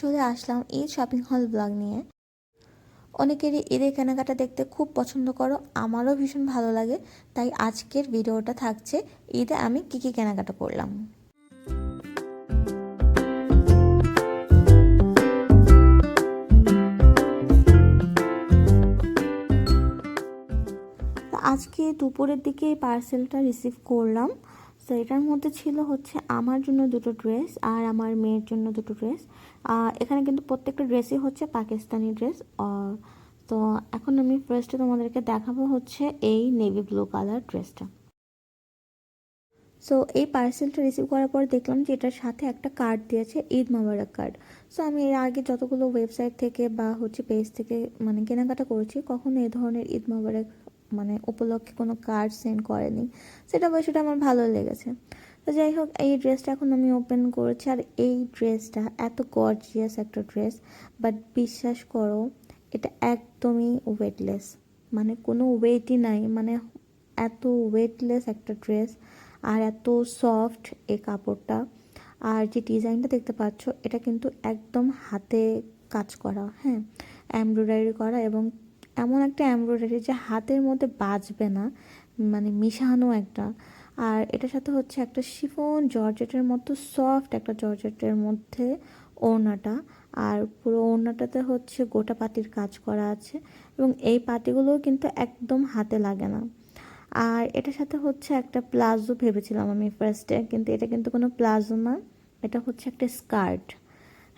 চলে আসলাম ঈদ শপিং হল ব্লগ নিয়ে। অনেকেরই ঈদের কেনাকাটা দেখতে খুব পছন্দ করো, আমারও ভীষণ ভালো লাগে। তাই আজকের ভিডিওটা থাকছে ঈদে আমি কি কি কেনাকাটা করলাম। আজকে দুপুরের দিকে এই পার্সেলটা রিসিভ করলাম। তো এটার মধ্যে ছিল হচ্ছে আমার জন্য দুটো ড্রেস আর আমার মেয়ের জন্য দুটো ড্রেস। এখানে কিন্তু প্রত্যেকটা ড্রেসই হচ্ছে পাকিস্তানি ড্রেস। তো এখন আমি ফার্স্টে তোমাদেরকে দেখাবো হচ্ছে এই নেভি ব্লু কালার ড্রেসটা। সো এই পার্সেলটা রিসিভ করার পর দেখলাম যে এটার সাথে একটা কার্ড দিয়েছে, ঈদ মোবারক কার্ড। সো আমি এর আগে যতগুলো ওয়েবসাইট থেকে বা হচ্ছে পেজ থেকে কেনাকাটা করেছি, কখনো এই ধরনের ঈদ মোবারক উপলক্ষে কোনো কার্ড সেন্ড করেনি। সেটা আমার ভালো লেগেছে। তো যাই হোক, এই ড্রেসটা এখন আমি ওপেন করেছি। আর এই ড্রেসটা এত গর্জিয়াস একটা ড্রেস, বাট বিশ্বাস করো এটা একদমই ওয়েটলেস, কোনো ওয়েটই নাই, এত ওয়েটলেস একটা ড্রেস আর এত সফট এই কাপড়টা। আর যে ডিজাইনটা দেখতে পাচ্ছ এটা কিন্তু একদম হাতে কাজ করা, হ্যাঁ, এমব্রয়ডারি করা, এবং এমন একটা এমব্রয়ডারি যে হাতের মধ্যে বাজবে না, মিশানো একটা। আর এটার সাথে হচ্ছে একটা শিফন জর্জেটের মতো সফট একটা জর্জেটের মধ্যে ওড়নাটা। আর পুরো ওড়নাটাতে হচ্ছে গোটা পাটির কাজ করা আছে, এবং এই পাটিগুলোও কিন্তু একদম হাতে লাগে না। আর এটার সাথে হচ্ছে একটা প্লাজো ভেবেছিলাম আমি ফার্স্টে, কিন্তু এটা কিন্তু কোনো প্লাজো না, এটা হচ্ছে একটা স্কার্ট।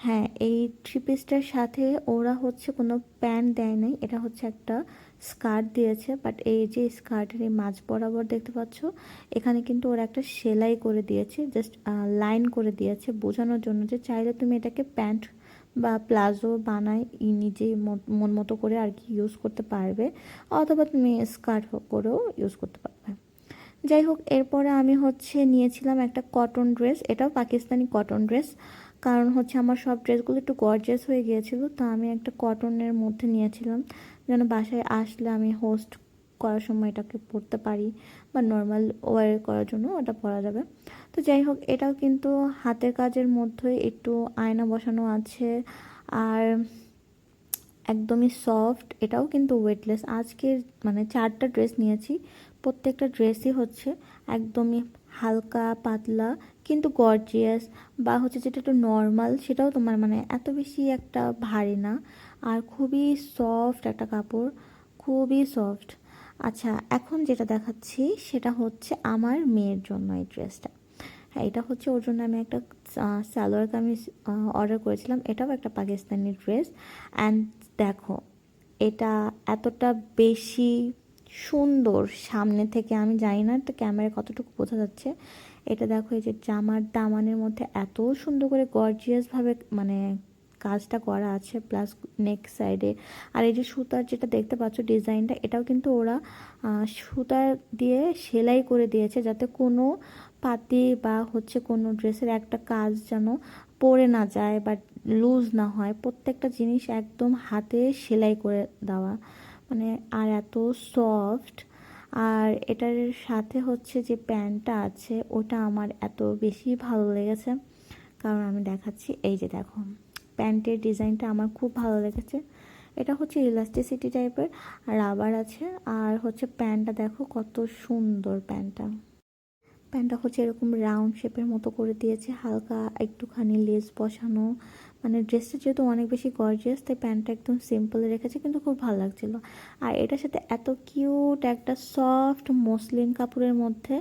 হ্যাঁ, এই থ্রি পিসটার সাথে ওরা হচ্ছে কোনো প্যান্ট দেয় নাই, এটা হচ্ছে একটা স্কার্ট দিয়েছে। বাট এই যে স্কার্টের এই মাঝ বরাবর দেখতে পাচ্ছ, এখানে কিন্তু ওরা একটা সেলাই করে দিয়েছে, জাস্ট লাইন করে দিয়েছে বোঝানোর জন্য যে চাইলে তুমি এটাকে প্যান্ট বা প্লাজো বানাই নিজেই মন মতো করে আর কি ইউজ করতে পারবে, অথবা তুমি স্কার্ট করেও ইউজ করতে পারবে। যাই হোক, এরপরে আমি হচ্ছে নিয়েছিলাম একটা কটন ড্রেস, এটাও পাকিস্তানি কটন ড্রেস। কারণ হচ্ছে আমার সব ড্রেসগুলো একটু গর্জিয়াস হয়ে গিয়েছিলো, তো আমি একটা কটনের মধ্যে নিয়েছিলাম, যেন বাসায় আসলে আমি হোস্ট করার সময় এটাকে পরতে পারি, বা নর্মাল ওয়্যার করার জন্য ওটা পরা যাবে। তো যাই হোক, এটাও কিন্তু হাতের কাজের মধ্যে একটু আয়না বসানো আছে, আর একদমই সফট, এটাও কিন্তু ওয়েটলেস। আজকের চারটা ড্রেস নিয়েছি, প্রত্যেকটা ড্রেসই হচ্ছে একদমই হালকা পাতলা কিন্তু গর্জিয়াস, বা হচ্ছে যেটা একটু নর্মাল সেটাও তোমার এত বেশি একটা ভারী না, আর খুবই সফট একটা কাপড়, খুবই সফট। আচ্ছা, এখন যেটা দেখাচ্ছি সেটা হচ্ছে আমার মেয়ের জন্য এই ড্রেসটা। হ্যাঁ, এটা হচ্ছে ওর জন্য আমি একটা সালোয়ার কামিজ অর্ডার করেছিলাম, এটাও একটা পাকিস্তানি ড্রেস। অ্যান্ড দেখো, এটা এতটা বেশি সুন্দর সামনে থেকে, আমি জানি না তো ক্যামেরায় কতটুকু বোঝা যাচ্ছে। এটা দেখো, এই যে জামার দামানের মধ্যে এত সুন্দর করে গর্জিয়াসভাবে কাজটা করা আছে, প্লাস নেক সাইডে। আর এই যে সুতার যেটা দেখতে পাচ্ছ ডিজাইনটা, এটাও কিন্তু ওরা সুতা দিয়ে সেলাই করে দিয়েছে, যাতে কোনো পাতি বা হচ্ছে কোনো ড্রেসের একটা কাজ যেন পড়ে না যায় বা লুজ না হয়, প্রত্যেকটা জিনিস একদম হাতে সেলাই করে দেওয়া, আর এত সফট। আর এটার সাথে হচ্ছে যে প্যান্টটা আছে ওটা আমার এত বেশি ভালো লেগেছে, কারণ আমি দেখাচ্ছি, এই যে দেখো প্যান্টের ডিজাইনটা আমার খুব ভালো লেগেছে। এটা হচ্ছে ইলাস্টিসিটি টাইপের রাবার আছে, আর হচ্ছে প্যান্টটা দেখো কত সুন্দর। প্যান্টটা হচ্ছে এরকম রাউন্ড শেপের মতো করে দিয়েছে, হালকা একটুখানি লেস বসানো। ড্রেসটা যেহেতু অনেক বেশি গর্জিয়াস, তাই প্যান্টটা একদম সিম্পলে রেখেছে, কিন্তু খুব ভালো লাগছিল। আর এটার সাথে এত কিউট একটা সফট মসলিন কাপড়ের মধ্যে,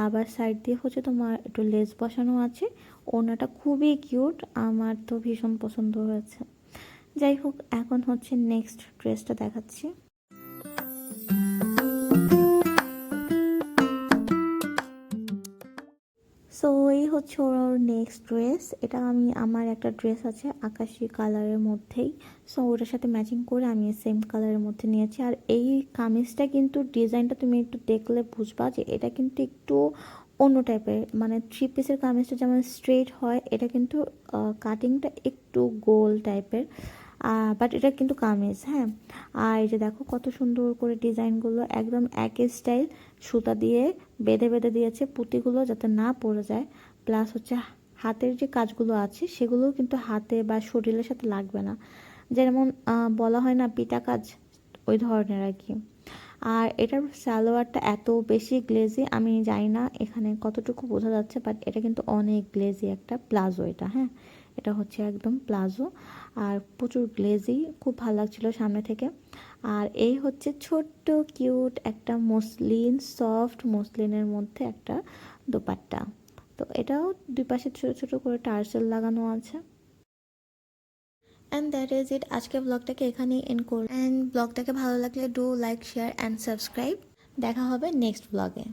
আবার সাইড দিয়ে হচ্ছে তোমার একটু লেস বসানো আছে। ওড়নাটা খুবই কিউট, আমার তো ভীষণ পছন্দ হয়েছে। যাই হোক, এখন হচ্ছে নেক্সট ড্রেসটা দেখাচ্ছি। সো এই হচ্ছে ওর নেক্সট ড্রেস। এটা আমার একটা ড্রেস আছে আকাশি কালারের মধ্যেই, সো ওটার সাথে ম্যাচিং করে আমি সেম কালারের মধ্যে নিয়েছি। আর এই কামিজটা কিন্তু ডিজাইনটা তুমি একটু দেখলে বুঝবা যে এটা কিন্তু একটু অন্য টাইপের, থ্রি পিসের কামিজটা যেমন স্ট্রেট হয়, এটা কিন্তু কাটিংটা একটু গোল টাইপের, বাট এটা কিন্তু কামিজ, হ্যাঁ। আর এই যে দেখো কত সুন্দর করে ডিজাইনগুলো একদম একই স্টাইল, সুতা দিয়ে বেঁধে বেঁধে দিয়েছে পুঁতিগুলো যাতে না পড়ে যায়, প্লাস হচ্ছে হাতের যে কাজগুলো আছে সেগুলোও কিন্তু হাতে বা শরীরের সাথে লাগবে না, যেমন বলা হয় না পিটা কাজ, ওই ধরনের আর কি। আর এটার সালোয়ারটা এত বেশি গ্লেজি, আমি জানি না এখানে কতটুকু বোঝা যাচ্ছে, বাট এটা কিন্তু অনেক গ্লেজি একটা প্লাজো এটা, হ্যাঁ এটা হচ্ছে একদম প্লাজো আর প্রচুর গ্লেজি, খুব ভালো লাগছিলো সামনে থেকে। আর এই হচ্ছে ছোট্ট কিউট একটা মসলিন, সফট মসলিনের মধ্যে একটা দোপাট্টা। তো এটাও দুই পাশে ছোটো ছোটো করে টার্সেল লাগানো আছে। অ্যান্ড দ্যাট ইজ ইট, আজকে ব্লগটাকে এখানেই এন্ড করলাম। অ্যান্ড ব্লগটাকে ভালো লাগলে do like, share and subscribe. দেখা হবে নেক্সট ব্লগে।